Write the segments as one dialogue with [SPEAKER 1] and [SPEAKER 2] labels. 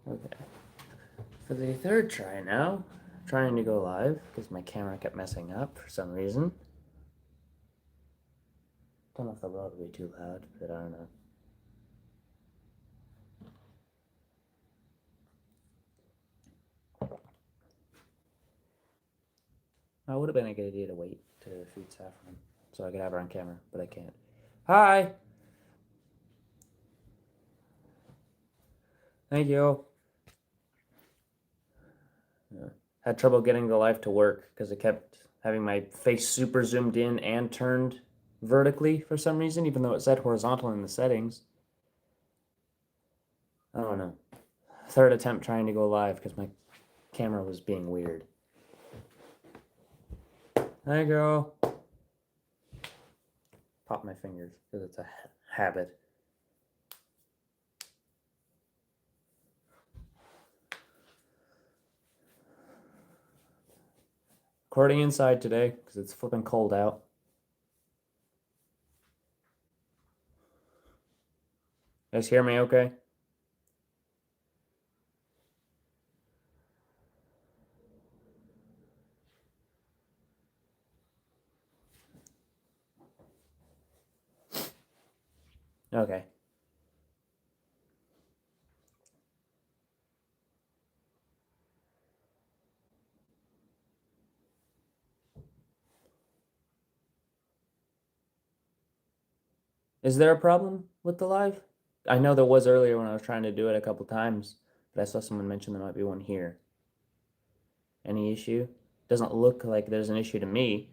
[SPEAKER 1] Okay. For the third try now, trying to go live because my camera kept messing up for some reason. Don't know if the world will be too loud, but I don't know. It would have been a good idea to wait to feed Saffron so I could have her on camera, but I can't. Hi! Thank you. Yeah. Had trouble getting the live to work because it kept having my face super zoomed in and turned vertically for some reason, even though it said horizontal in the settings. I don't know. Third attempt trying to go live because my camera was being weird. Hi, girl. Pop my fingers because it's a habit. Recording inside today because it's flipping cold out. You guys hear me okay? Okay. Is there a problem with the live? I know there was earlier when I was trying to do it a couple times, but I saw someone mention there might be one here. Any issue? Doesn't look like there's an issue to me.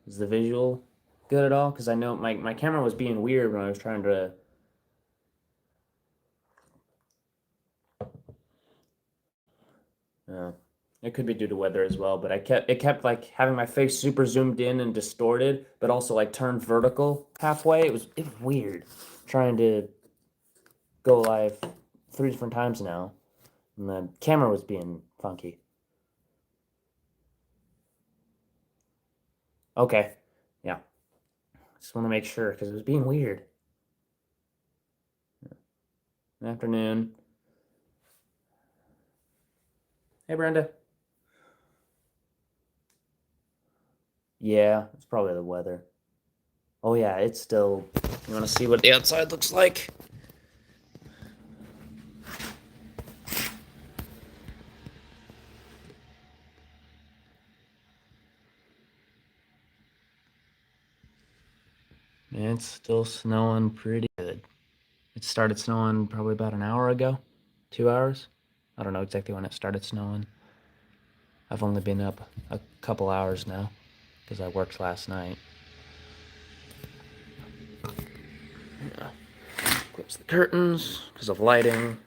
[SPEAKER 1] Is the visual good at all? Because I know my camera was being weird when I was trying to. It could be due to weather as well, but it kept like having my face super zoomed in and distorted, but also like turned vertical halfway. It was weird. Trying to go live 3 different times now, and the camera was being funky. Okay, yeah. Just want to make sure because it was being weird. Good afternoon. Hey, Brenda. Yeah, it's probably the weather. Oh yeah, it's still. You want to see what the outside looks like? It's still snowing pretty good. It started snowing probably about an hour ago, 2 hours. I don't know exactly when it started snowing. I've only been up a couple hours now because I worked last night. Yeah. Close the curtains because of lighting.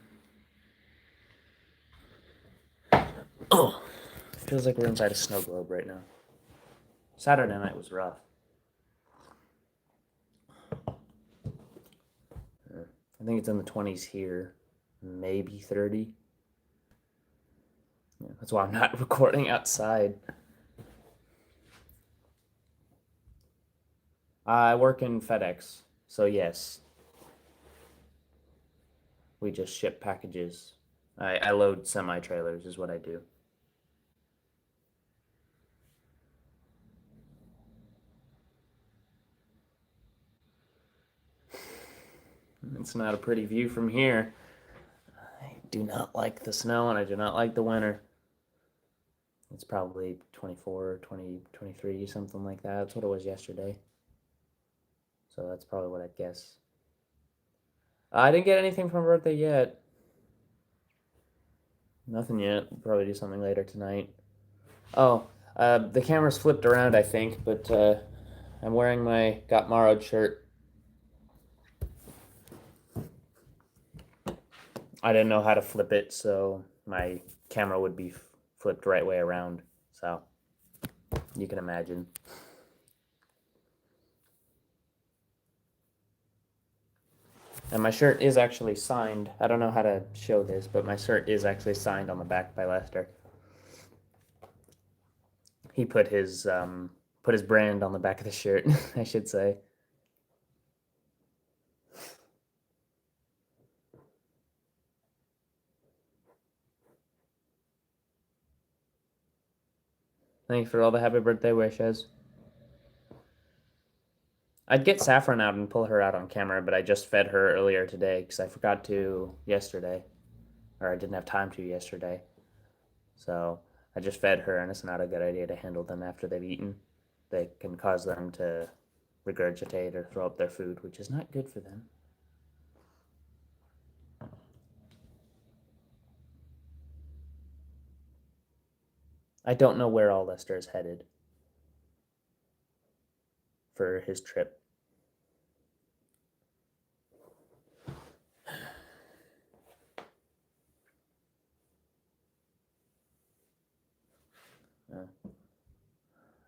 [SPEAKER 1] Oh, feels like we're inside a snow globe right now. Saturday night was rough. I think it's in the 20s here, maybe 30. Yeah, that's why I'm not recording outside. I work in FedEx, so yes, we just ship packages. I load semi trailers, is what I do. It's not a pretty view from here. I do not like the snow and I do not like the winter. It's probably 24, 20, 23, something like that. That's what it was yesterday. So that's probably what I'd guess. I didn't get anything for my birthday yet. Nothing yet. We'll probably do something later tonight. Oh, the camera's flipped around, I think, but I'm wearing my Got Marrowed shirt. I didn't know how to flip it, so my camera would be flipped right way around. So you can imagine. And my shirt is actually signed. I don't know how to show this, but my shirt is actually signed on the back by Lester. He put his brand on the back of the shirt, I should say. Thanks for all the happy birthday wishes. I'd get Saffron out and pull her out on camera, but I just fed her earlier today because I forgot to yesterday, or I didn't have time to yesterday. So I just fed her, and it's not a good idea to handle them after they've eaten. They can cause them to regurgitate or throw up their food, which is not good for them. I don't know where all Lester is headed for his trip.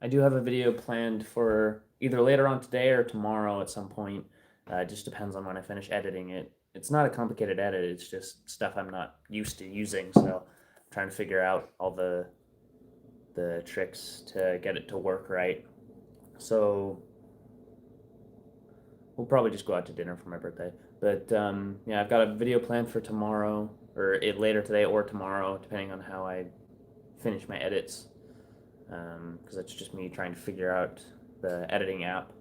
[SPEAKER 1] I do have a video planned for either later on today or tomorrow at some point. It just depends on when I finish editing it. It's not a complicated edit, it's just stuff I'm not used to using, so I'm trying to figure out all the tricks to get it to work right. So we'll probably just go out to dinner for my birthday. But yeah, I've got a video planned for tomorrow, or later today or tomorrow, depending on how I finish my edits. Because that's just me trying to figure out the editing app.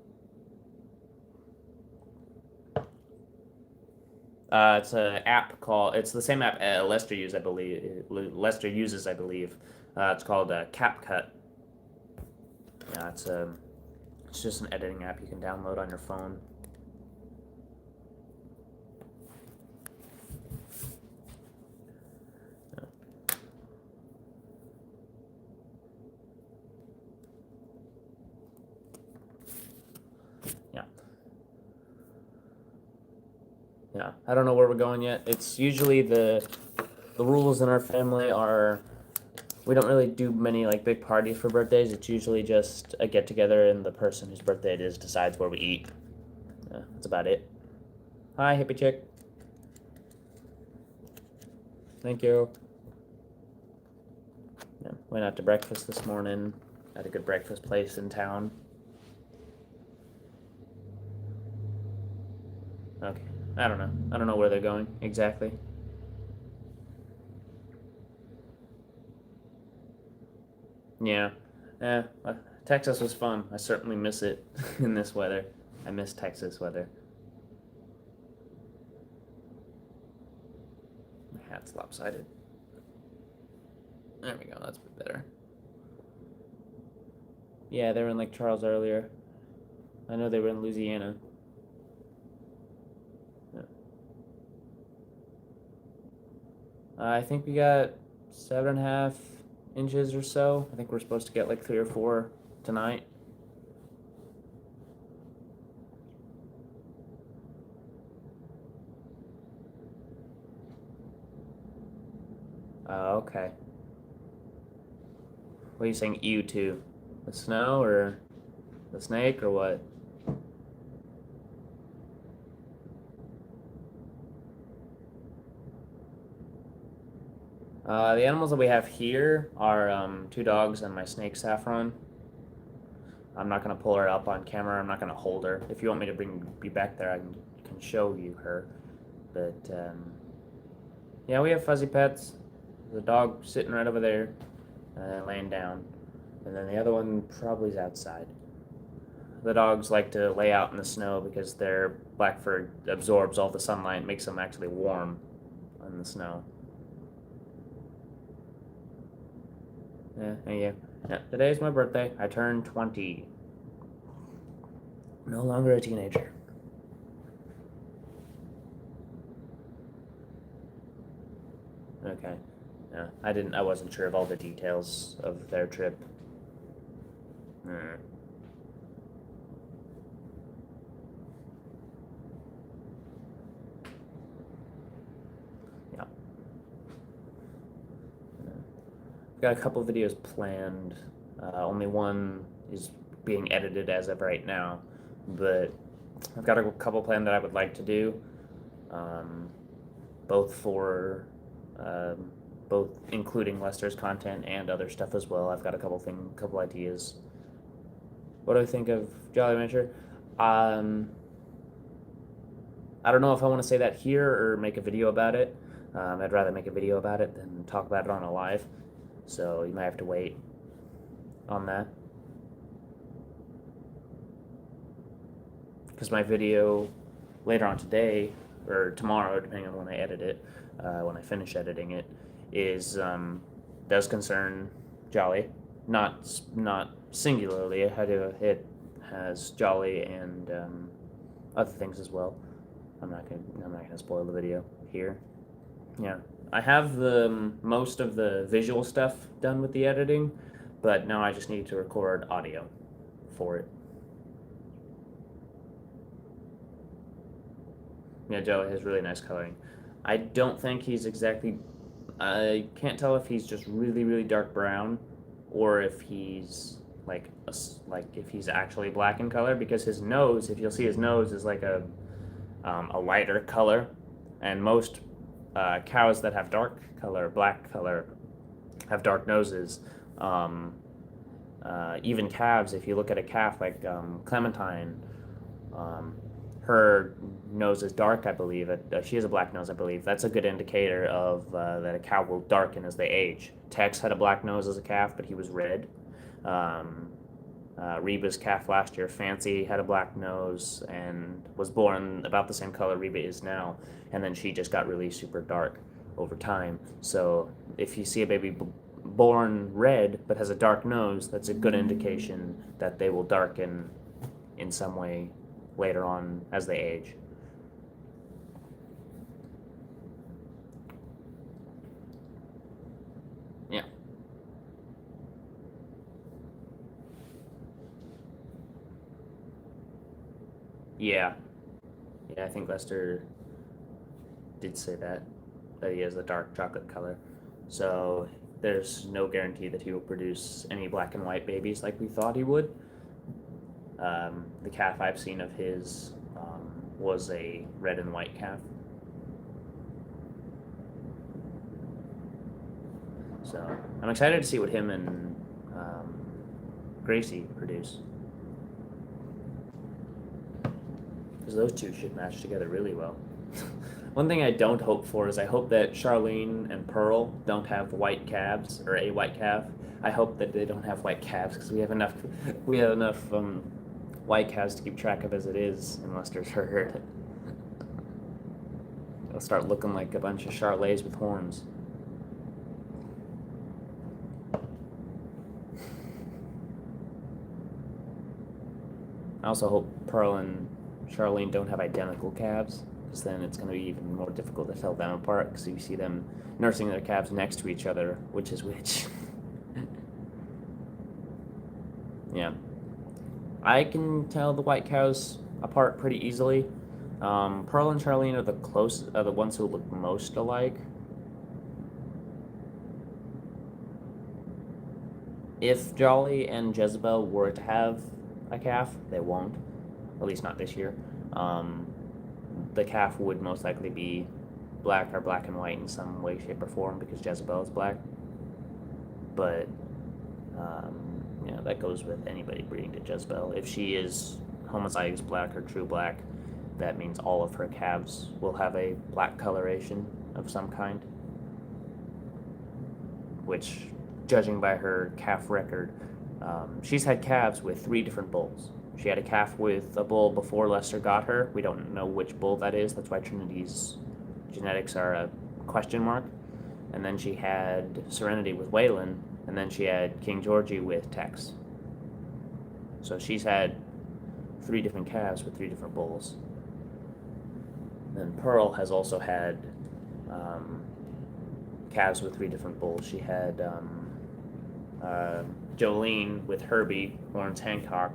[SPEAKER 1] It's an app called. It's the same app Lester uses, I believe. It's called CapCut. Yeah, it's just an editing app you can download on your phone. Yeah, I don't know where we're going yet. It's usually the rules in our family are we don't really do many like big parties for birthdays. It's usually just a get together and the person whose birthday it is decides where we eat. Yeah, that's about it. Hi, hippie chick. Thank you. Yeah, went out to breakfast this morning at a good breakfast place in town. Okay, I don't know. I don't know where they're going exactly. Yeah. Texas was fun. I certainly miss it in this weather. I miss Texas weather. My hat's lopsided. There we go. That's a bit better. Yeah, they were in Lake Charles earlier. I know they were in Louisiana. Yeah. I think we got 7.5 inches or so. I think we're supposed to get like 3 or 4 tonight. Okay. What are you saying, ew to? The snow or the snake or what? The animals that we have here are 2 dogs and my snake Saffron. I'm not gonna pull her up on camera. I'm not gonna hold her. If you want me to bring you back there, I can show you her. But yeah, we have fuzzy pets. The dog sitting right over there, laying down, and then the other one probably is outside. The dogs like to lay out in the snow because their black fur absorbs all the sunlight, makes them actually warm in the snow. Yeah, thank you. Yeah, today's my birthday. I turned 20. No longer a teenager. Okay. Yeah, I wasn't sure of all the details of their trip. Hmm. Yeah. I've got a couple videos planned. Only one is being edited as of right now, but I've got a couple planned that I would like to do, um, both for both including Lester's content and other stuff as well. I've got a couple ideas. What do I think of Jolly Rancher? Um, I don't know if I want to say that here or make a video about it. I'd rather make a video about it than talk about it on a live, so you might have to wait. on that. Because my video later on today, or tomorrow, depending on when I edit it, when I finish editing it, is does concern Jolly, not singularly. It has Jolly and other things as well. I'm not gonna spoil the video here. Yeah, I have the most of the visual stuff done with the editing, but now I just need to record audio for it. Yeah, Joey has really nice coloring. I don't think he's exactly. I can't tell if he's just really, really dark brown, or if he's like if he's actually black in color. Because his nose, if you'll see his nose, is like a lighter color, and most cows that have dark color, black color, have dark noses. Um, Even calves, if you look at a calf like Clementine, um, her nose is dark, I believe. She has a black nose, I believe. That's a good indicator of that a cow will darken as they age. Tex had a black nose as a calf, but he was red. Um, Reba's calf last year, Fancy, had a black nose and was born about the same color Reba is now. And then she just got really super dark over time. So if you see a baby born red but has a dark nose, that's a good indication that they will darken in some way later on as they age. Yeah. Yeah. Yeah, I think Lester did say that he has a dark chocolate color. So there's no guarantee that he will produce any black and white babies like we thought he would. The calf I've seen of his was a red and white calf. So I'm excited to see what him and Gracie produce. Because those two should match together really well. One thing I don't hope for is I hope that Charlene and Pearl don't have white calves or a white calf. I hope that they don't have white calves because we have enough white calves to keep track of as it is in Lester's herd. They'll start looking like a bunch of Charolais with horns. I also hope Pearl and Charlene don't have identical calves, because then it's going to be even more difficult to tell them apart, because you see them nursing their calves next to each other, which is which. Yeah. I can tell the white cows apart pretty easily. Pearl and Charlene are the ones who look most alike. If Jolly and Jezebel were to have a calf, they won't. At least not this year. The calf would most likely be black or black and white in some way, shape, or form because Jezebel is black. But that goes with anybody breeding to Jezebel. If she is homozygous black or true black, that means all of her calves will have a black coloration of some kind. Which, judging by her calf record, she's had calves with 3 different bulls. She had a calf with a bull before Lester got her. We don't know which bull that is. That's why Trinity's genetics are a question mark. And then she had Serenity with Waylon, and then she had King Georgie with Tex. So she's had 3 different calves with 3 different bulls. Then Pearl has also had calves with 3 different bulls. She had Jolene with Herbie, Lawrence Hancock,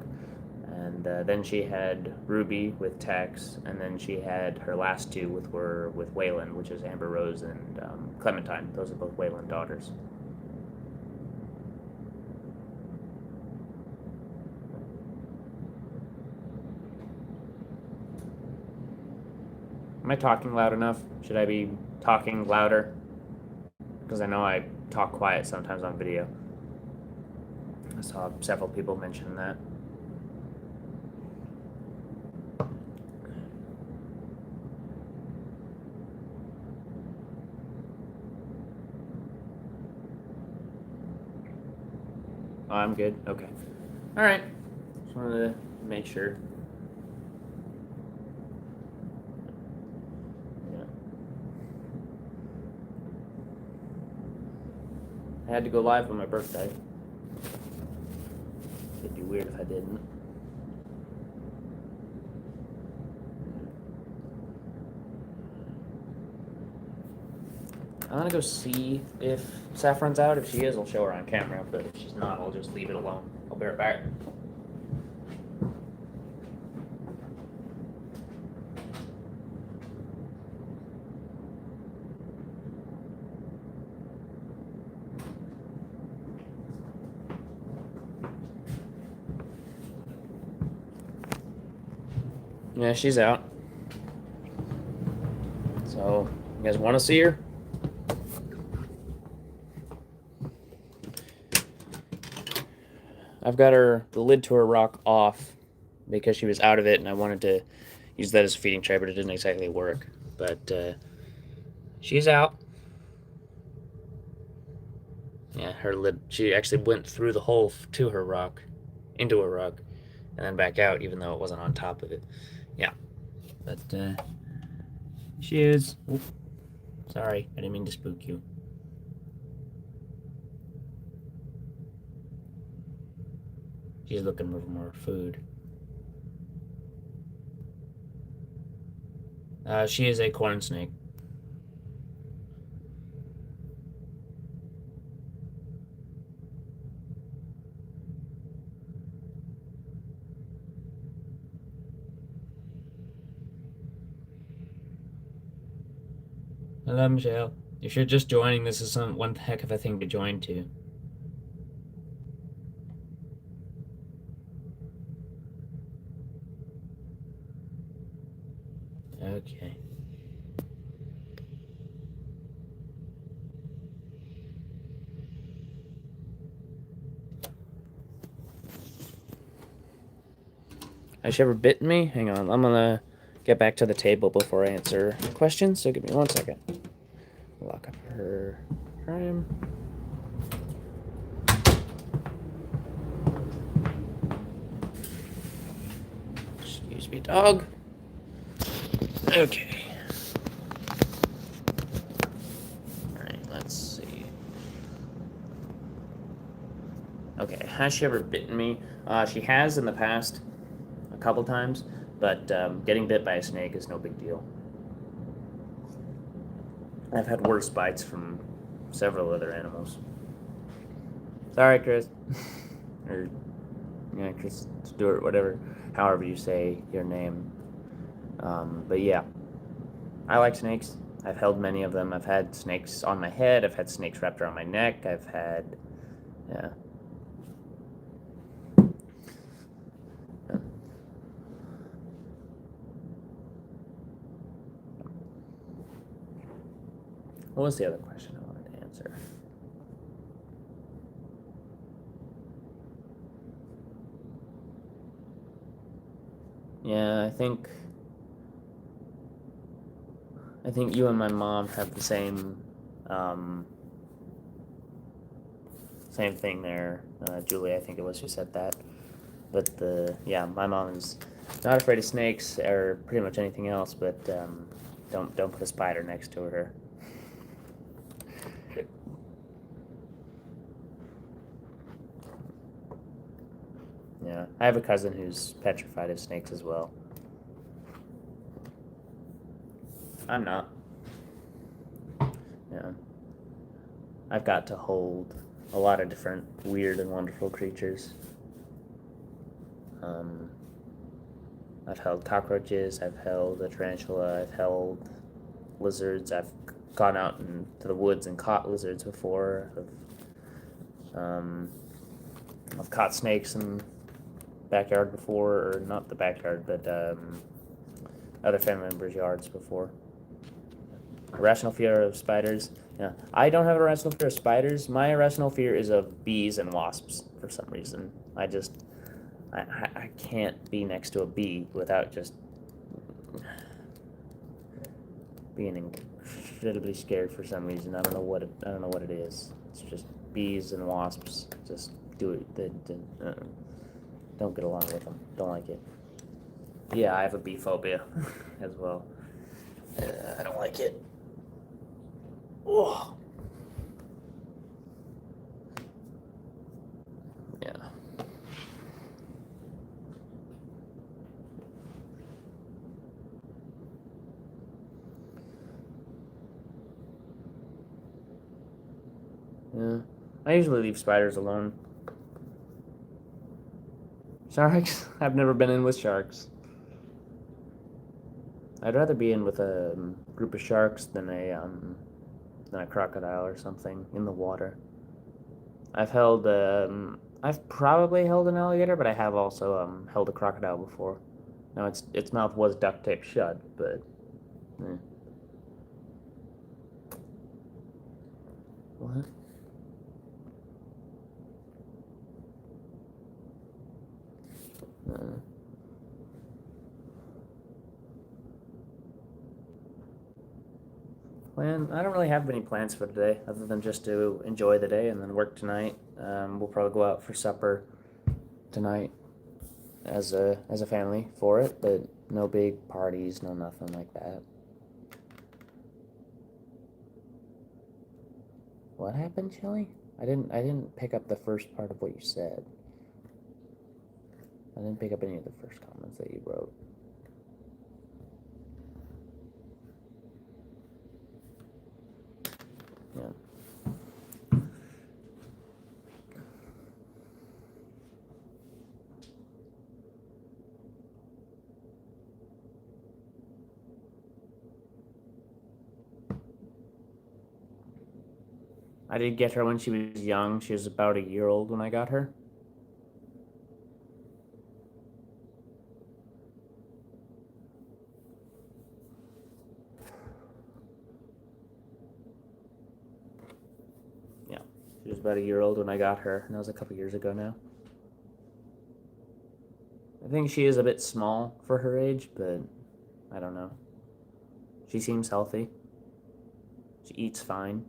[SPEAKER 1] and then she had Ruby with Tex, and then she had her last 2 with Waylon, which is Amber Rose and Clementine. Those are both Waylon daughters. Am I talking loud enough? Should I be talking louder? Because I know I talk quiet sometimes on video. I saw several people mention that. Oh, I'm good? Okay. Alright. Just wanted to make sure. Yeah. I had to go live on my birthday. It'd be weird if I didn't. I'm gonna go see if Saffron's out. If she is, I'll show her on camera. But if she's not, I'll just leave it alone. I'll be right back. Yeah, she's out. So, you guys want to see her? I've got the lid to her rock off because she was out of it, and I wanted to use that as a feeding tray, but it didn't exactly work. But she's out. Yeah, her lid. She actually went through the hole to her rock, into her rock, and then back out, even though it wasn't on top of it. Yeah, but she is. Oops. Sorry, I didn't mean to spook you. She's looking for more food. She is a corn snake. Hello, Michelle. If you're just joining, this is one heck of a thing to join to. Okay. Has she ever bitten me? Hang on, I'm gonna get back to the table before I answer questions, so give me 1 second. Lock up her frame. Excuse me, dog. Okay. Alright, let's see. Okay, has she ever bitten me? She has in the past, a couple times, but getting bit by a snake is no big deal. I've had worse bites from several other animals. Sorry, Chris. Or, yeah, Chris Stewart, whatever, however you say your name. But yeah, I like snakes. I've held many of them. I've had snakes on my head. I've had snakes wrapped around my neck. I've had, yeah. What was the other question I wanted to answer? Yeah, I think you and my mom have the same same thing there, Julie. I think it was who said that. But yeah, my mom is not afraid of snakes or pretty much anything else. But don't put a spider next to her. Yeah, I have a cousin who's petrified of snakes as well. I'm not. Yeah. I've got to hold a lot of different weird and wonderful creatures. I've held cockroaches, I've held a tarantula, I've held lizards, I've gone out into the woods and caught lizards before. I've caught snakes in backyard before, or not the backyard, but other family members' yards before. Irrational fear of spiders. Yeah, I don't have a irrational fear of spiders. My irrational fear is of bees and wasps for some reason. I can't be next to a bee without just being incredibly scared for some reason. I don't know what it is. It's just bees and wasps just don't get along with them. Don't like it. Yeah, I have a bee phobia as well. I don't like it. Oh. Yeah. Yeah. I usually leave spiders alone. Sharks? I've never been in with sharks. I'd rather be in with a group of sharks than a crocodile or something in the water. I've probably held an alligator, but I have also held a crocodile before. Now its mouth was duct taped shut, but what? Uh, Plan? I don't really have any plans for today, other than just to enjoy the day and then work tonight. We'll probably go out for supper tonight as a family for it, but no big parties, no nothing like that. What happened, Shelly? I didn't pick up the first part of what you said. I didn't pick up any of the first comments that you wrote. Yeah. I did get her when she was young. She was about a year old when I got her. Yeah. She was about a year old when I got her, and that was a couple years ago now. I think she is a bit small for her age, but I don't know. She seems healthy. She eats fine.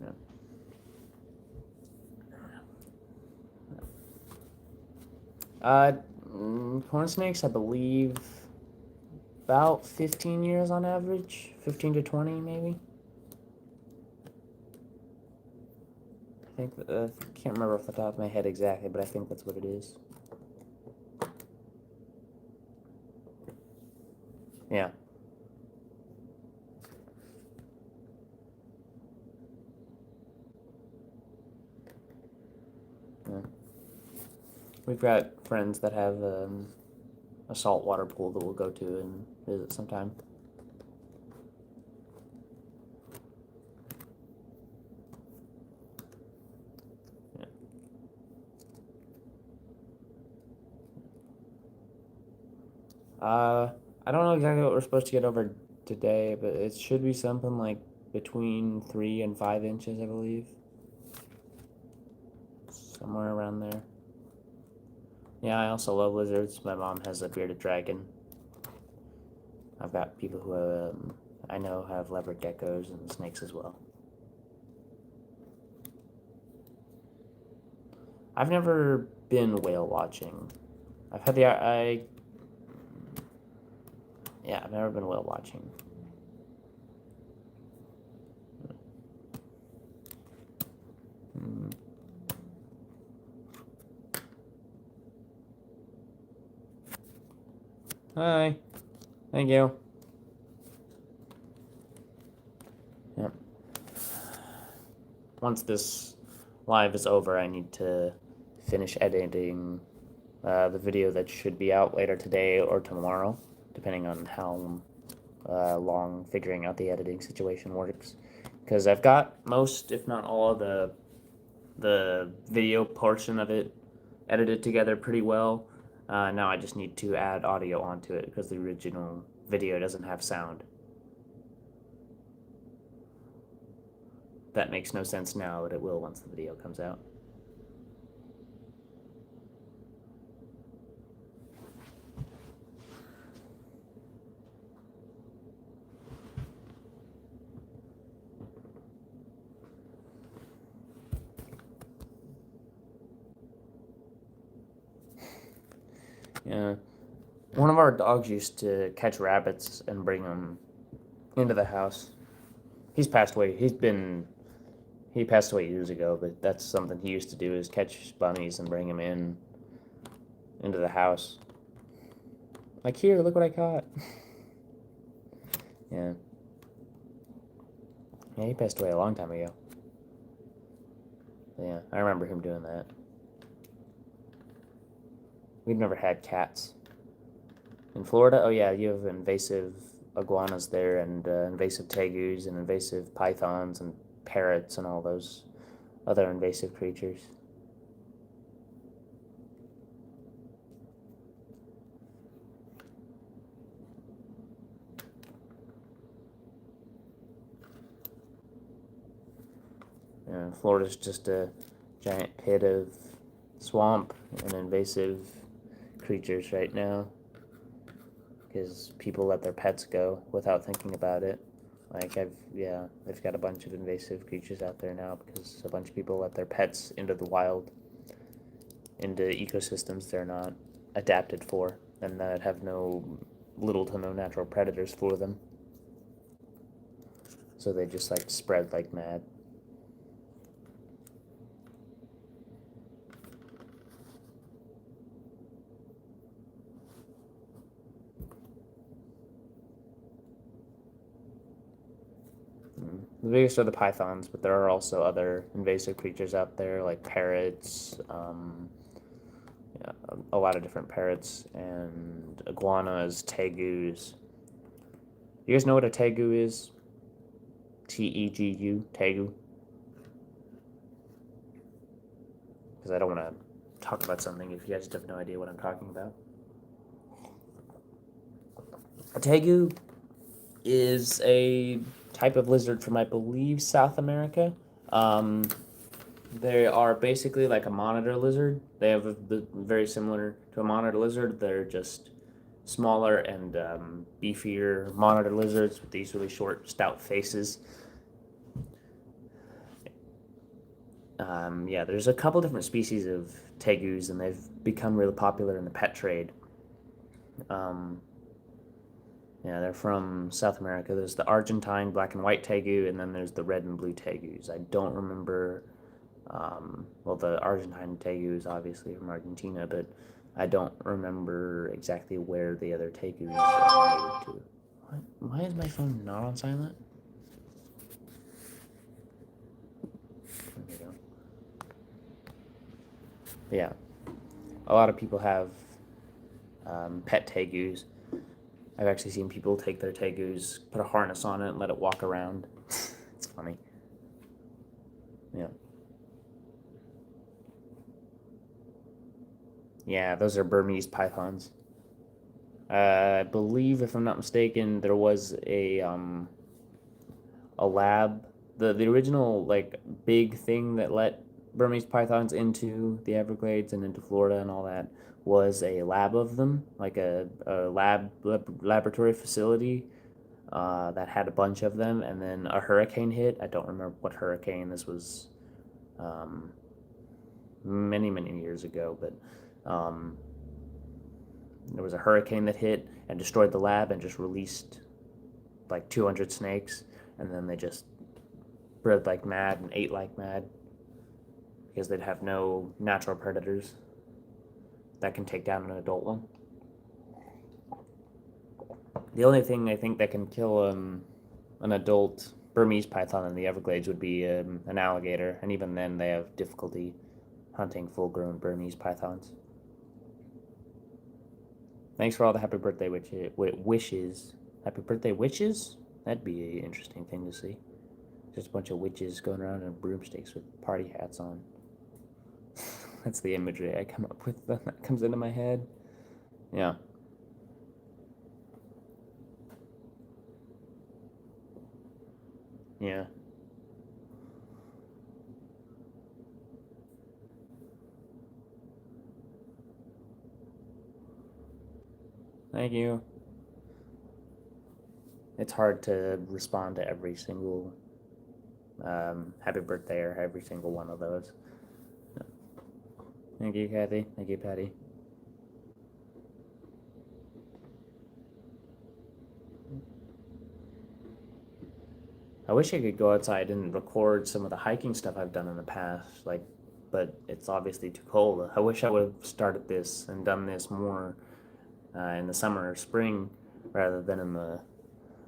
[SPEAKER 1] Yeah. Uh, Corn snakes, I believe, about 15 years on average. 15 to 20, maybe. I think, can't remember off the top of my head exactly, but I think that's what it is. Yeah. Yeah. We've got friends that have a saltwater pool that we'll go to and visit sometime. Yeah. I don't know exactly what we're supposed to get over today, but it should be something like between 3 and 5 inches, I believe. Somewhere around there. Yeah, I also love lizards. My mom has a bearded dragon. I've got people who I know have leopard geckos and snakes as well. I've never been whale watching. I've had the yeah, I've never been whale watching. Mm. Hi. Thank you. Yep. Once this live is over, I need to finish editing the video that should be out later today or tomorrow, depending on how long figuring out the editing situation works. Because I've got most, if not all, of the video portion of it edited together pretty well. Now I just need to add audio onto it because the original video doesn't have sound. That makes no sense now, but it will once the video comes out. Yeah. One of our dogs used to catch rabbits and bring them into the house. He's passed away. He passed away years ago, but that's something he used to do is catch bunnies and bring them into the house. Like, here, look what I caught. Yeah. Yeah, he passed away a long time ago. But yeah, I remember him doing that. We've never had cats. In Florida, oh yeah, you have invasive iguanas there, and invasive tegus, and invasive pythons, and parrots, and all those other invasive creatures. Florida's just a giant pit of swamp and invasive creatures right now because people let their pets go without thinking about it. Like they've got a bunch of invasive creatures out there now because a bunch of people let their pets into the wild, into ecosystems they're not adapted for, and that have little to no natural predators for them. So they just like spread like mad. The biggest are the pythons, but there are also other invasive creatures out there like parrots, yeah, a lot of different parrots, and iguanas, tegus. You guys know what a tegu is? Tegu, tegu? Because I don't want to talk about something if you guys have no idea what I'm talking about. A tegu is a type of lizard from, I believe, South America. Um, they are basically like a monitor lizard. They have very similar to a monitor lizard. They're just smaller and beefier monitor lizards with these really short, stout faces. Yeah, there's a couple different species of tegus, and they've become really popular in the pet trade. Um, yeah, they're from South America. There's the Argentine black and white tegu, and then there's the red and blue tegus. I don't remember. Well, the Argentine tegu is obviously from Argentina, but I don't remember exactly where the other tegus are native to. Why is my phone not on silent? There we go. But yeah, a lot of people have pet tegus. I've actually seen people take their tegus, put a harness on it, and let it walk around. It's funny. Yeah. Yeah, those are Burmese pythons. I believe, if I'm not mistaken, there was a lab. The original like big thing that let Burmese pythons into the Everglades and into Florida and all that was a lab of them, like a laboratory facility that had a bunch of them, and then a hurricane hit. I don't remember what hurricane this was, um, many years ago, but there was a hurricane that hit and destroyed the lab and just released like 200 snakes, and then they just bred like mad and ate like mad because they'd have no natural predators that can take down an adult one. The only thing I think that can kill an adult Burmese python in the Everglades would be an alligator, and even then they have difficulty hunting full-grown Burmese pythons. Thanks for all the happy birthday wishes. Happy birthday witches? That'd be an interesting thing to see. Just a bunch of witches going around in broomsticks with party hats on. That's the imagery I come up with that comes into my head. Yeah. Yeah. Thank you. It's hard to respond to every single happy birthday or every single one of those. Thank you, Kathy. Thank you, Patty. I wish I could go outside and record some of the hiking stuff I've done in the past, like, but it's obviously too cold. I wish I would have started this and done this more in the summer or spring rather than in the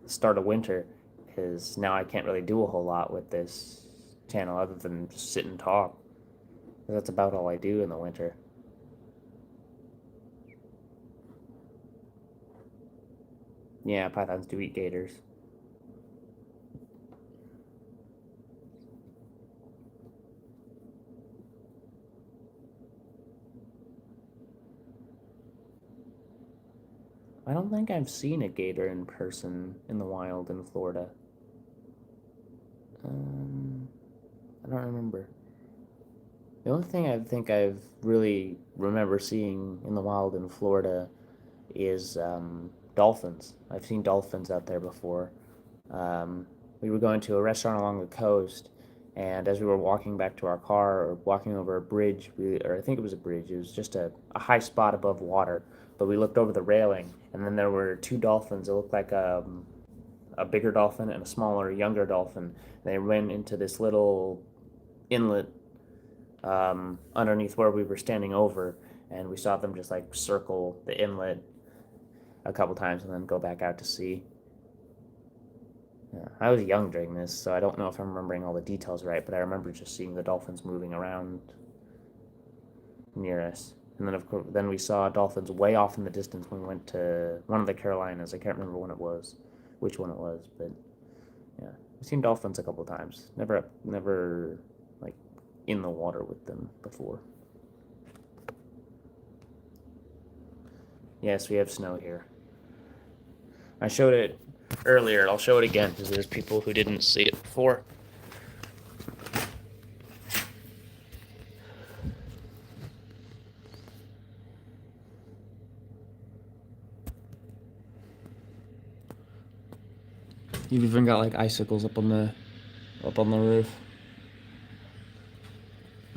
[SPEAKER 1] start of winter, because now I can't really do a whole lot with this channel other than just sit and talk. That's about all I do in the winter. Yeah, pythons do eat gators. I don't think I've seen a gator in person in the wild in Florida. Um, I don't remember. The only thing I think I've really remember seeing in the wild in Florida is dolphins. I've seen dolphins out there before. Um, we were going to a restaurant along the coast, and as we were walking back to our car or walking over a bridge, or I think it was a bridge, it was just a high spot above water, but we looked over the railing, and then there were two dolphins. It looked like a bigger dolphin and a smaller, younger dolphin. They went into this little inlet underneath where we were standing over, and we saw them just like circle the inlet a couple times and then go back out to sea. Yeah, I was young during this, so I don't know if I'm remembering all the details right, but I remember just seeing the dolphins moving around near us. And then, of course, then we saw dolphins way off in the distance when we went to one of the Carolinas. I can't remember when it was, which one it was, but yeah, I've seen dolphins a couple times. Never like in the water with them before. Yes, we have snow here. I showed it earlier. I'll show it again because there's people who didn't see it before. You've even got like icicles up on the roof.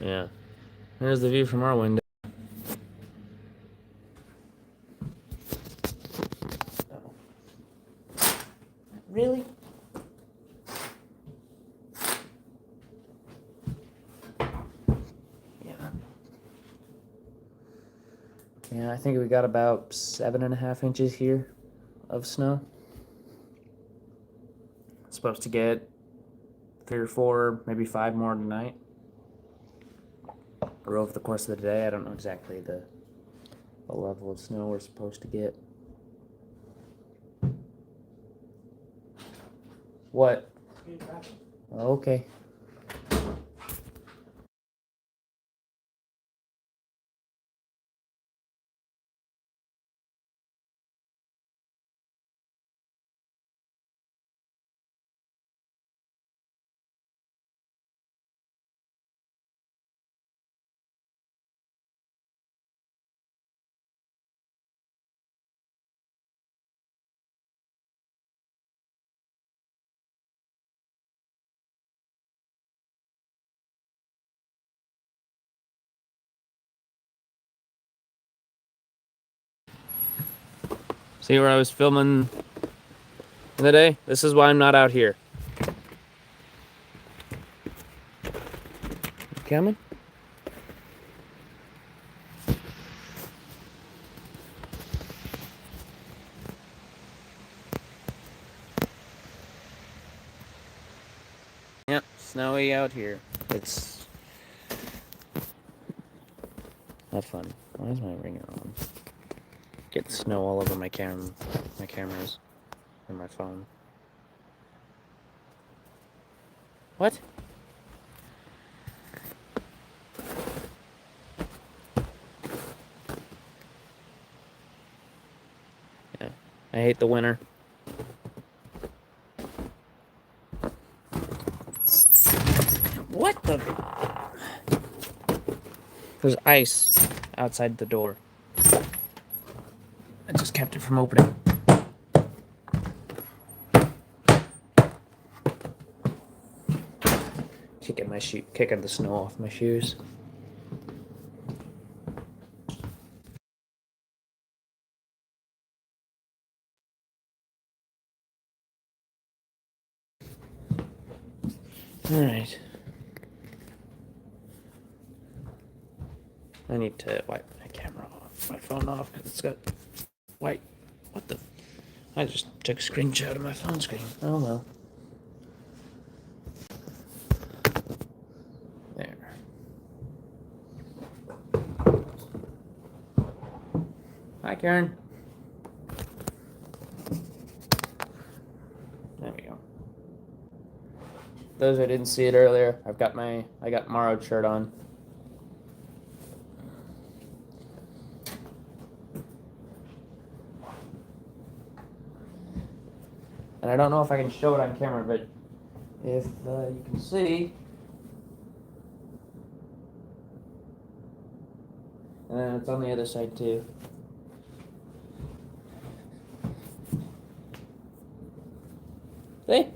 [SPEAKER 1] Yeah. There's the view from our window. Really? Yeah. Yeah, I think we got about 7.5 inches here of snow. Supposed to get 3 or 4, maybe 5 more tonight. Or over the course of the day. I don't know exactly the level of snow we're supposed to get. What? Okay. See where I was filming the day? This is why I'm not out here. You coming? Yep, snowy out here. It's not fun. Why is my ringer on? Get snow all over my cameras, and my phone. What? Yeah, I hate the winter. What the? There's ice outside the door. I just kept it from opening. Kicking the snow off my shoes. Alright. I need to wipe my camera off, my phone off, because it's got white. What the? I just took a screenshot of my phone screen. Oh well. There. Hi, Karen. There we go. Those who didn't see it earlier, I got Marrow shirt on. And I don't know if I can show it on camera, but if you can see, and then it's on the other side too. See?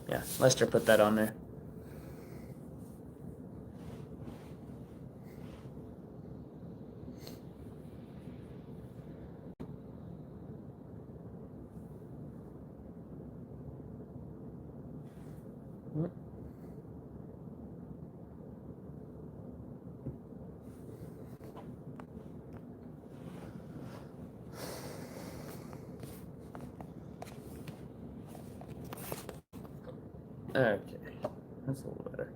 [SPEAKER 1] Yeah, Lester put that on there. Okay, that's a little better.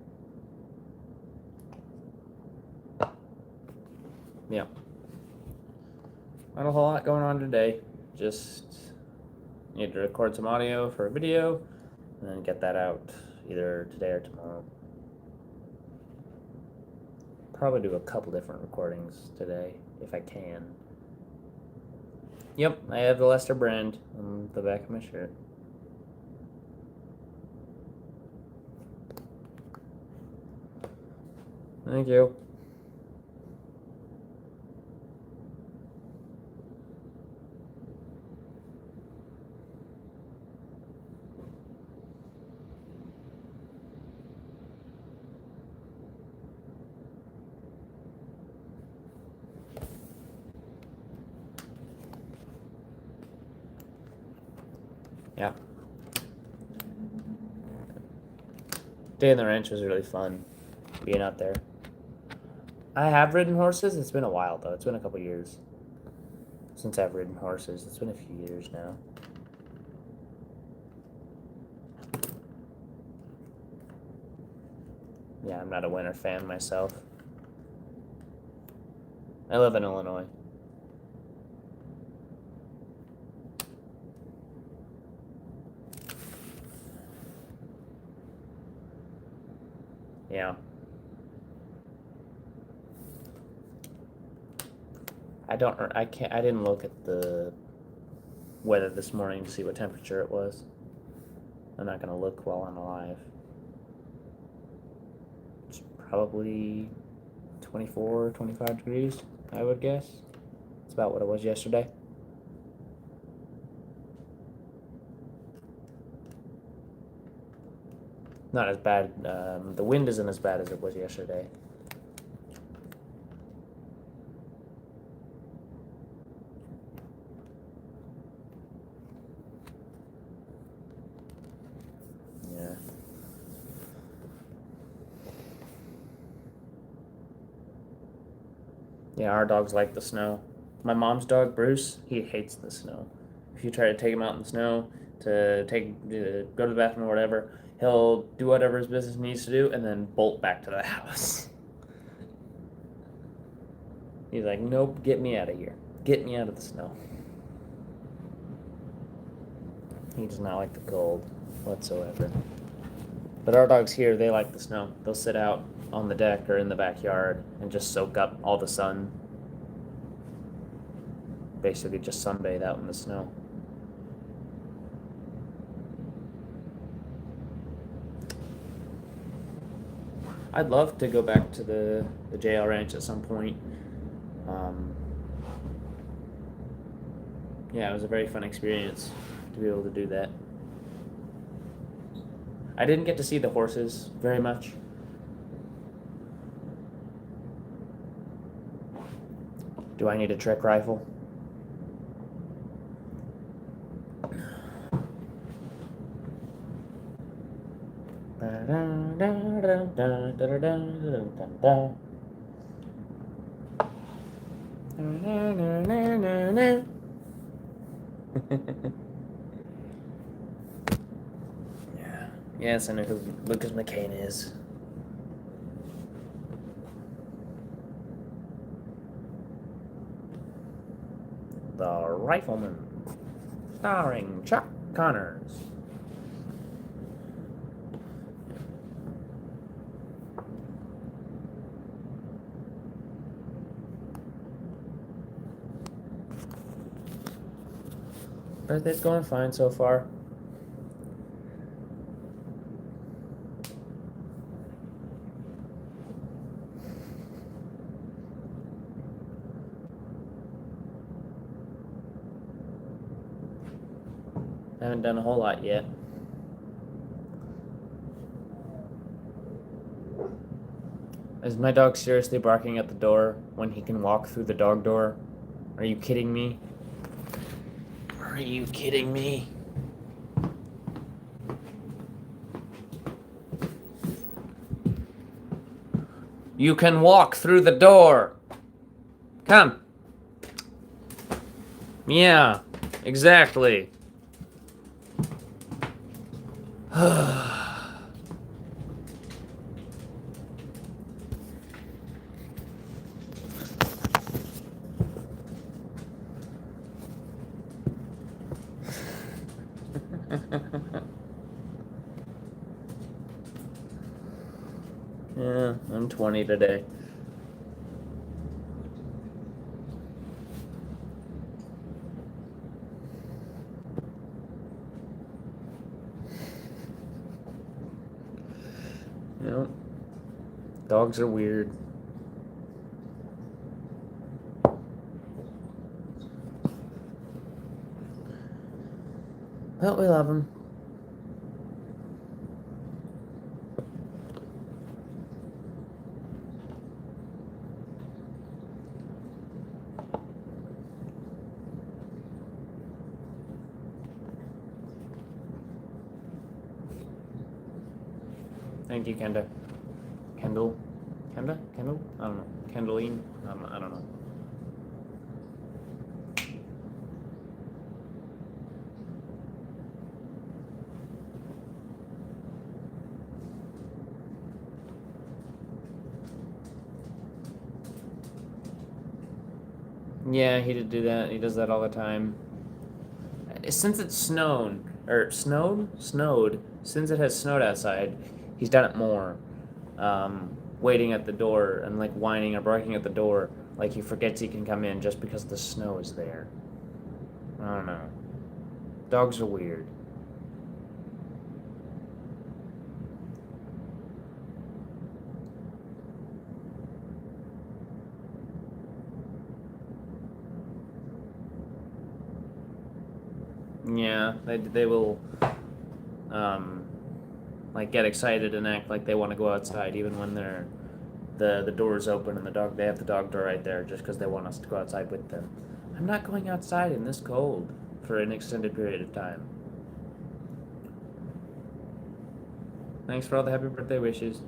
[SPEAKER 1] Yeah. Not a whole lot going on today. Just need to record some audio for a video and then get that out either today or tomorrow. Probably do a couple different recordings today if I can. Yep, I have the Lester brand on the back of my shirt. Thank you. Yeah. Day in the ranch was really fun, being out there. I have ridden horses. It's been a while, though. It's been a couple years since I've ridden horses. It's been a few years now. Yeah, I'm not a winter fan myself. I live in Illinois. Yeah. I didn't look at the weather this morning to see what temperature it was. I'm not gonna look while I'm alive. It's probably 24, 25 degrees, I would guess. It's about what it was yesterday. Not as bad. The wind isn't as bad as it was yesterday. Yeah. Yeah, our dogs like the snow. My mom's dog, Bruce, he hates the snow. If you try to take him out in the snow to go to the bathroom or whatever, he'll do whatever his business needs to do and then bolt back to the house. He's like, nope, get me out of here. Get me out of the snow. He does not like the cold whatsoever. But our dogs here, they like the snow. They'll sit out on the deck or in the backyard and just soak up all the sun. Basically just sunbathe out in the snow. I'd love to go back to the JL Ranch at some point. Yeah, it was a very fun experience to be able to do that. I didn't get to see the horses very much. Do I need a Trek rifle? Yeah. Yes, I know who Lucas McCain is. The Rifleman, starring Chuck Connors. Birthday's going fine so far. I haven't done a whole lot yet. Is my dog seriously barking at the door when he can walk through the dog door? Are you kidding me? Are you kidding me? You can walk through the door. Come. Yeah, exactly. Yeah, I'm 20 today. You know, dogs are weird. But we love them. Thank you, Kenda. Kendall? Kenda? Kendall? I don't know. Kendalline? I don't know. Yeah, he did do that. He does that all the time. Since it's snowed, since it has snowed outside, he's done it more. Waiting at the door and like whining or barking at the door, like he forgets he can come in just because the snow is there. I don't know. Dogs are weird. Yeah, they will, um, like get excited and act like they want to go outside even when the door is open and they have the dog door right there just because they want us to go outside with them. I'm not going outside in this cold for an extended period of time. Thanks for all the happy birthday wishes.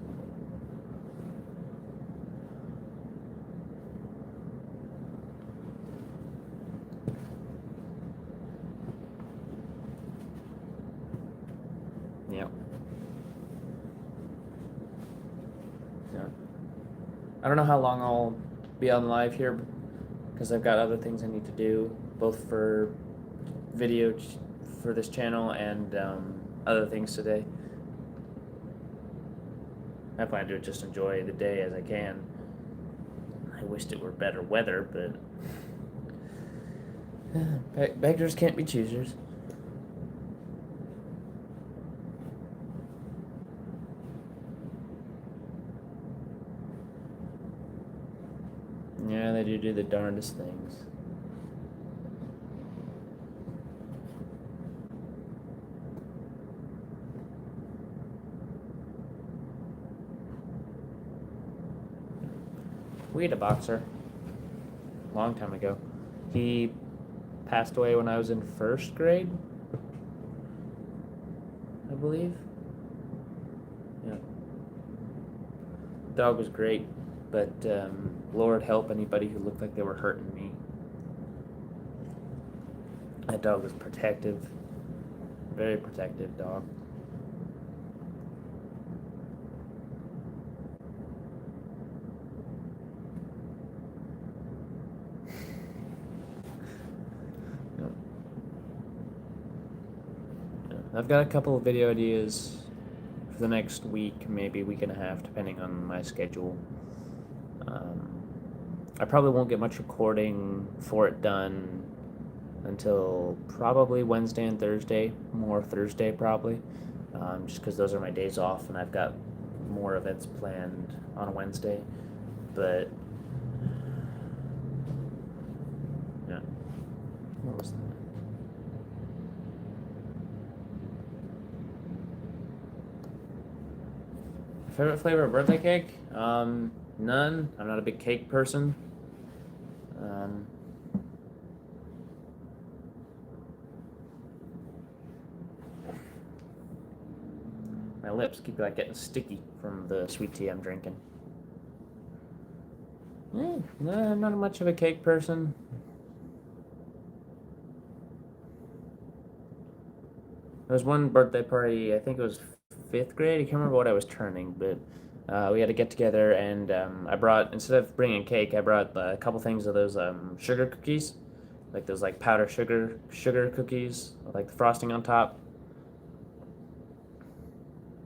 [SPEAKER 1] Yep. Yeah. I don't know how long I'll be on live here because I've got other things I need to do, both for video for this channel and other things today. I plan to just enjoy the day as I can. I wished it were better weather, but beggars can't be choosers. Yeah, they do the darndest things. We had a boxer a long time ago. He passed away when I was in first grade, I believe. Dog was great, but Lord help anybody who looked like they were hurting me. That dog was protective, very protective dog. Yeah. Yeah. I've got a couple of video ideas for the next week, maybe week and a half, depending on my schedule. I probably won't get much recording for it done until probably Wednesday and Thursday, more Thursday probably, just because those are my days off and I've got more events planned on a Wednesday. But yeah, what was that? Favorite flavor of birthday cake? None. I'm not a big cake person. Um, my lips keep like getting sticky from the sweet tea I'm drinking. No, I'm not much of a cake person. There was one birthday party, I think it was fifth grade. I can't remember what I was turning, but we had to get together, and I brought, instead of bringing cake, I brought a couple things of those sugar cookies, like those like powder sugar cookies, with, like the frosting on top,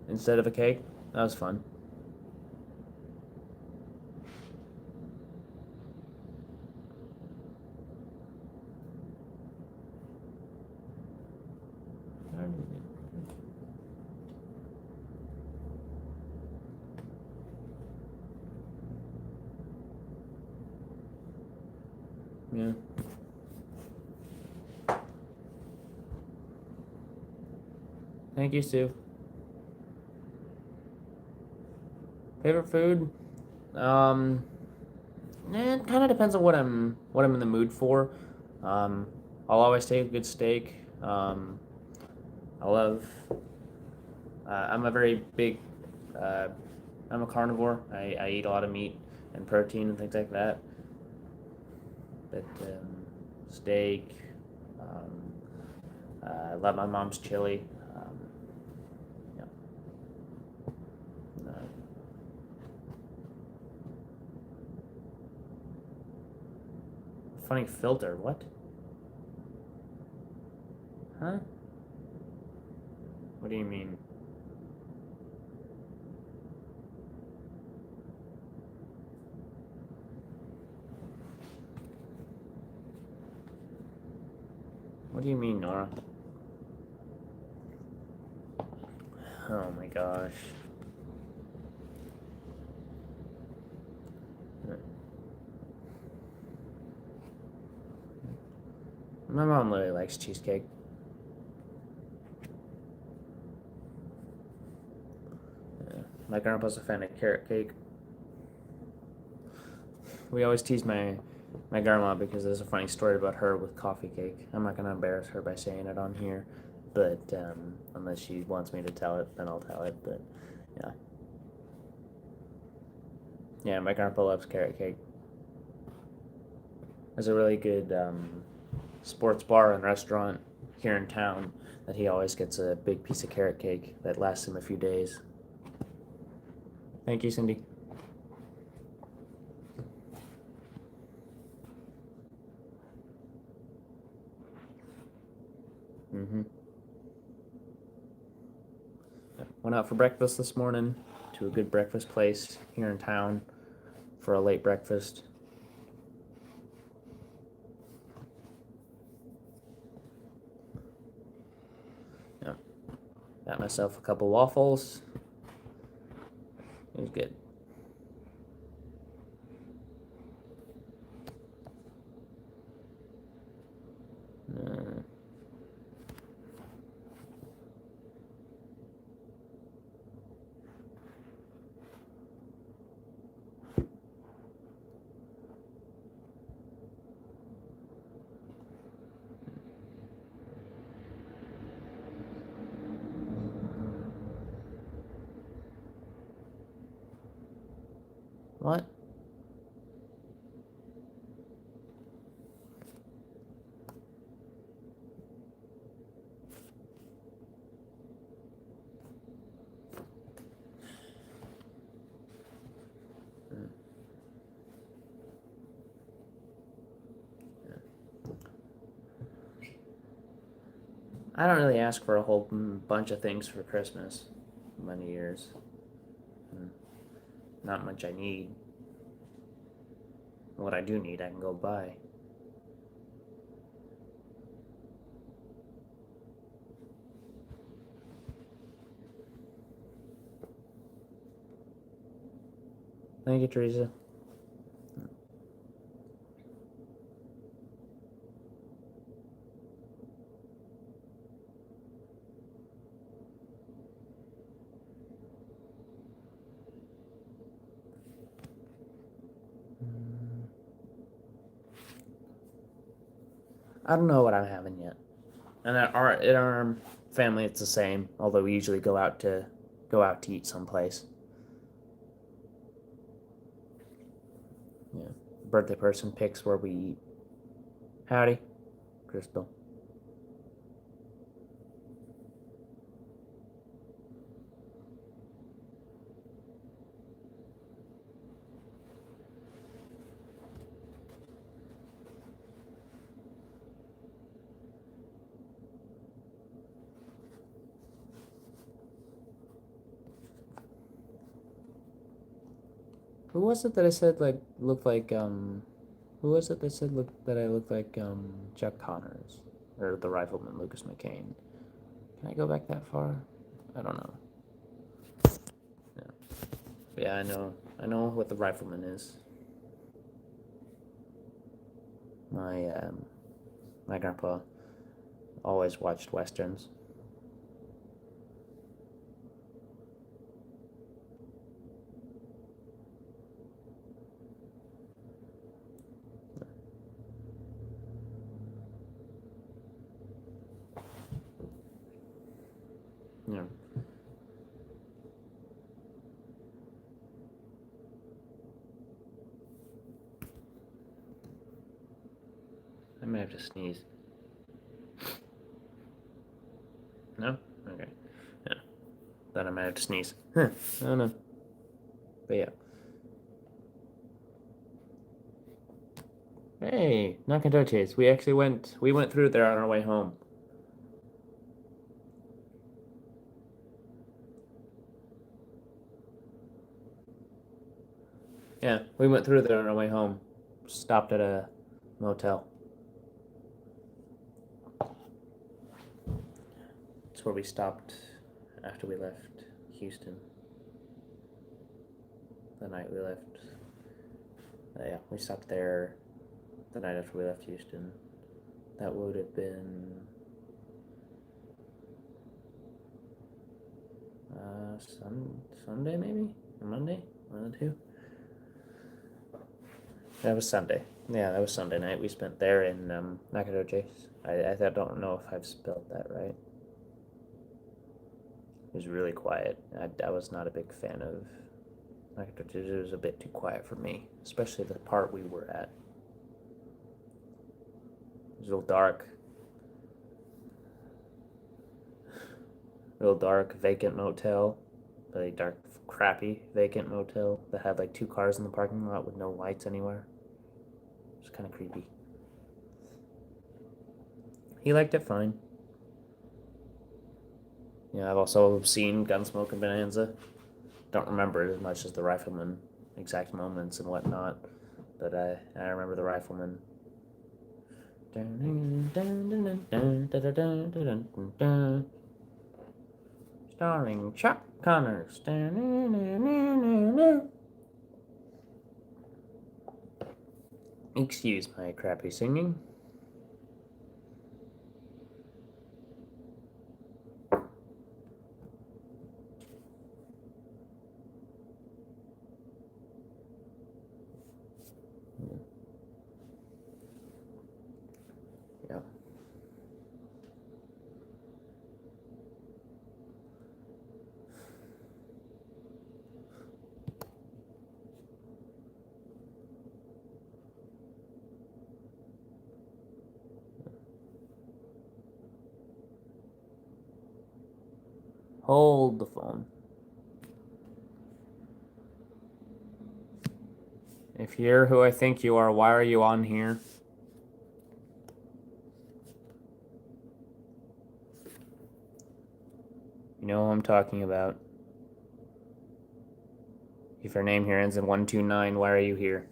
[SPEAKER 1] instead of a cake. That was fun. Yeah. Thank you, Sue. Favorite food? Um, it kind of depends on what I'm in the mood for. Um, I'll always take a good steak. I love. I'm a very big. Uh, I'm a carnivore. I eat a lot of meat and protein and things like that. But steak. Um, I love my mom's chili. Yeah. Uh, Funny filter. What? Huh? What do you mean? What do you mean, Nora? Oh my gosh. My mom really likes cheesecake. Yeah. My grandpa's a fan of carrot cake. We always tease my grandma because there's a funny story about her with coffee cake. I'm not gonna embarrass her by saying it on here, but unless she wants me to tell it, then I'll tell it. But yeah, yeah, my grandpa loves carrot cake. There's a really good sports bar and restaurant here in town that he always gets a big piece of carrot cake that lasts him a few days. Thank you, Cindy. Mm-hmm. Went out for breakfast this morning to a good breakfast place here in town for a late breakfast. Yeah. Got myself a couple waffles. It was good. Uh, I don't really ask for a whole bunch of things for Christmas, my New Year's. Not much I need. What I do need, I can go buy. Thank you, Teresa. I don't know what I'm having yet. And in our family, it's the same. Although we usually go out to eat someplace. Yeah, birthday person picks where we eat. Howdy, Crystal. Who was it that I said looked like Who was it that said that I looked like Chuck Connors or the rifleman Lucas McCain? Can I go back that far? I don't know. Yeah, I know what the rifleman is. My grandpa always watched westerns. Yeah. I may have to sneeze. No? Okay. Yeah. Thought I might have to sneeze. Huh. I don't know. But yeah. Hey, Nacogdoches. We went through there on our way home. Yeah, we went through there on our way home. Stopped at a motel. It's where we stopped after we left Houston. The night we left. Yeah, we stopped there the night after we left Houston. That would have been Sunday maybe? Or Monday? One of the two. That was Sunday. Yeah, that was Sunday night. We spent there in Nacogdoches. I don't know if I've spelled that right. It was really quiet. I was not a big fan of Nacogdoches. It was a bit too quiet for me, especially the part we were at. It was a little dark. Real dark, vacant motel. Really dark, crappy, vacant motel that had like two cars in the parking lot with no lights anywhere. It was kind of creepy. He liked it fine. Yeah, I've also seen Gunsmoke and Bonanza. Don't remember it as much as the Rifleman, exact moments and whatnot, but I remember the Rifleman. Starring Chuck Connors. Excuse my crappy singing. Yeah. Hold the phone. If you're who I think you are, why are you on here? You know who I'm talking about. If your name here ends in 129, why are you here?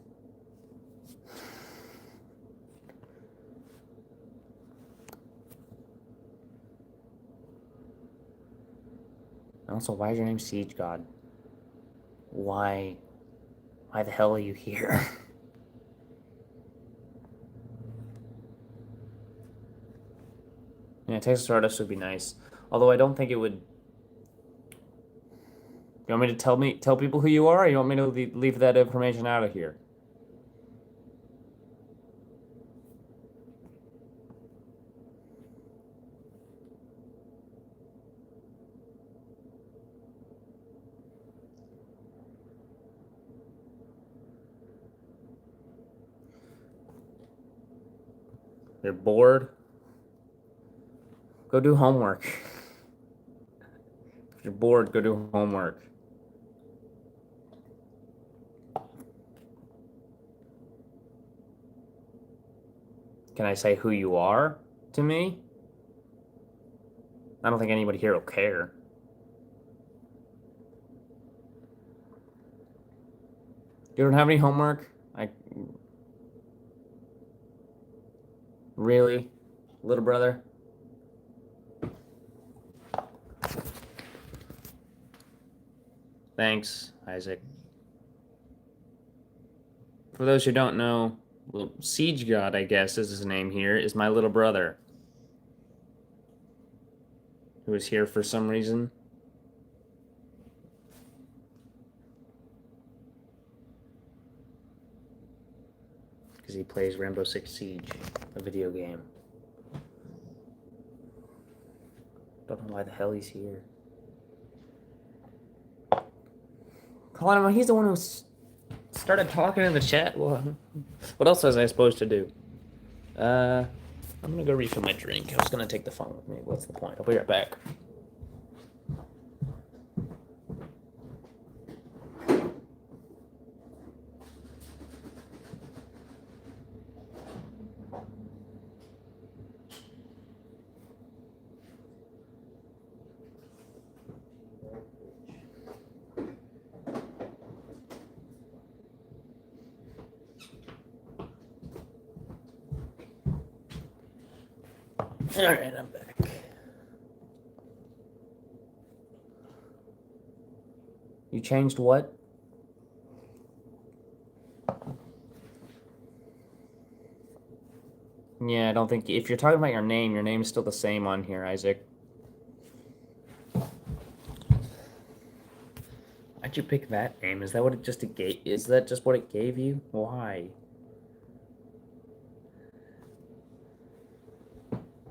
[SPEAKER 1] Also, why is your name Siege God? Why? Why the hell are you here? Yeah, Texas Stardust would be nice. Although I don't think it would. You want me to tell people who you are, or you want me to leave that information out of here? You're bored? Go do homework. If you're bored, go do homework. Can I say who you are to me? I don't think anybody here will care. You don't have any homework? Really? Little brother? Thanks, Isaac. For those who don't know, well, Siege God, I guess, is his name here, is my little brother. Who is here for some reason. Because he plays Rainbow Six Siege, a video game. Don't know why the hell he's here. Colin, he's the one who started talking in the chat. What else was I supposed to do? I'm gonna go refill my drink. I was gonna take the phone with me. What's the point? I'll be right back. All right, I'm back. You changed what? Yeah, I don't think if you're talking about your name is still the same on here, Isaac. Why'd you pick that name? Is that what it just gave? Is that just what it gave you? Why?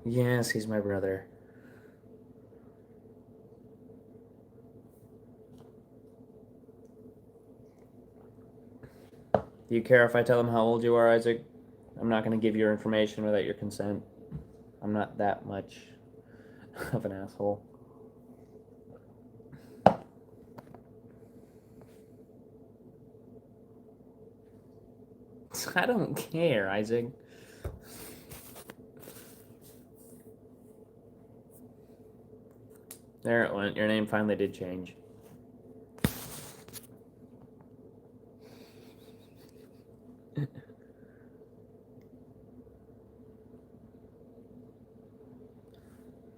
[SPEAKER 1] Yes, he's my brother. Do you care if I tell him how old you are, Isaac? I'm not going to give your information without your consent. I'm not that much of an asshole. I don't care, Isaac. There it went. Your name finally did change. Do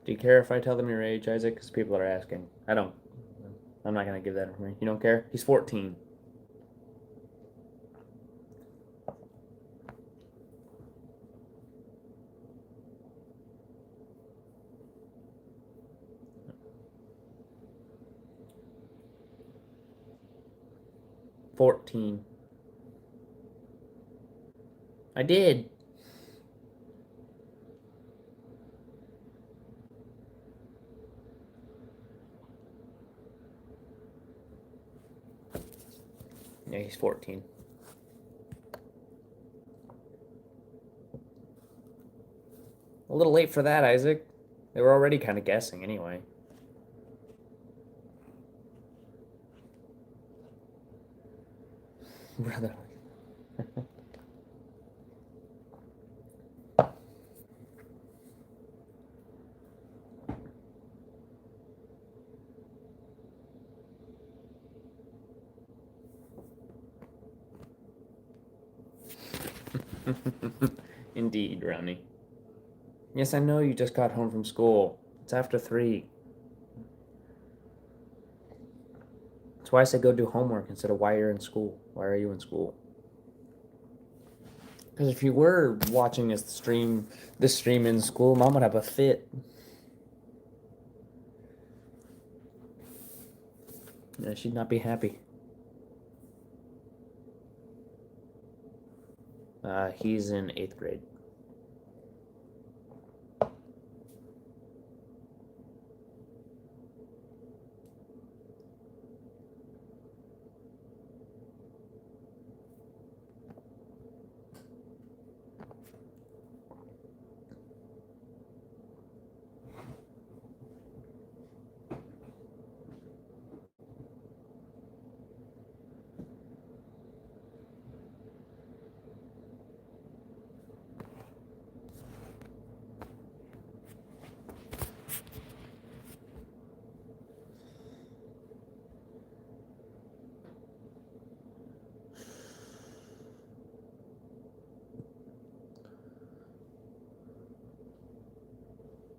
[SPEAKER 1] you care if I tell them your age, Isaac? Because people are asking. I don't. I'm not going to give that information. You don't care? He's 14. I did. Yeah, he's 14. A little late for that, Isaac. They were already kind of guessing anyway. Brother. Indeed, Ronnie. Yes, I know you just got home from school. It's after 3. That's why I said go do homework instead of why you're in school. Why are you in school? Because if you were watching this stream in school, Mom would have a fit. Yeah, she'd not be happy. He's in 8th grade.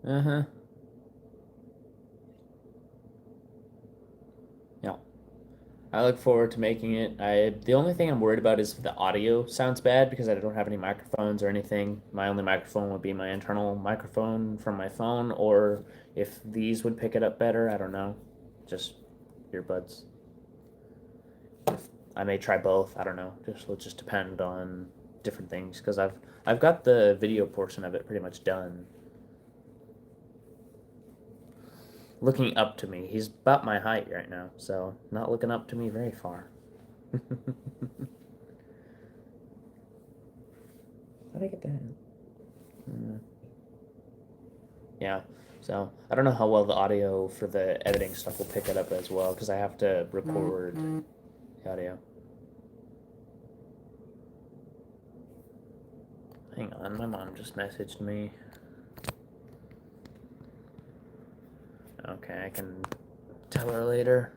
[SPEAKER 1] Uh-huh. Yeah. I look forward to making it. The only thing I'm worried about is if the audio sounds bad because I don't have any microphones or anything. My only microphone would be my internal microphone from my phone, or if these would pick it up better, I don't know. Just earbuds. I may try both. I don't know. Just will just depend on different things because I've got the video portion of it pretty much done. Looking up to me. He's about my height right now, so not looking up to me very far. How did I get that? Yeah. So I don't know how well the audio for the editing stuff will pick it up as well because I have to record the audio. Hang on, my mom just messaged me. Okay, I can tell her later.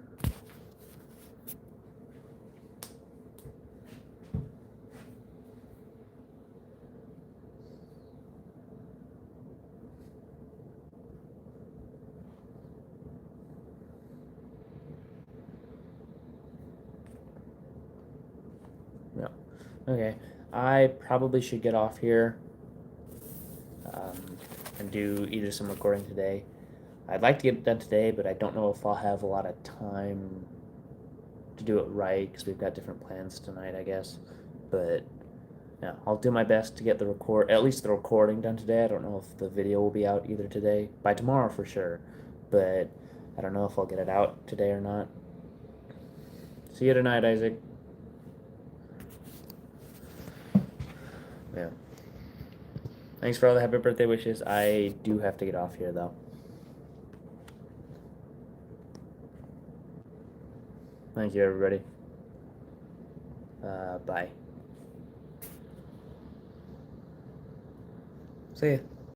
[SPEAKER 1] Yeah. Okay. I probably should get off here and do either some recording today. I'd like to get it done today, but I don't know if I'll have a lot of time to do it right because we've got different plans tonight, I guess. But yeah, I'll do my best to get at least the recording done today. I don't know if the video will be out either today, by tomorrow for sure, but I don't know if I'll get it out today or not. See you tonight, Isaac. Yeah. Thanks for all the happy birthday wishes. I do have to get off here though. Thank you, everybody. Bye. See ya.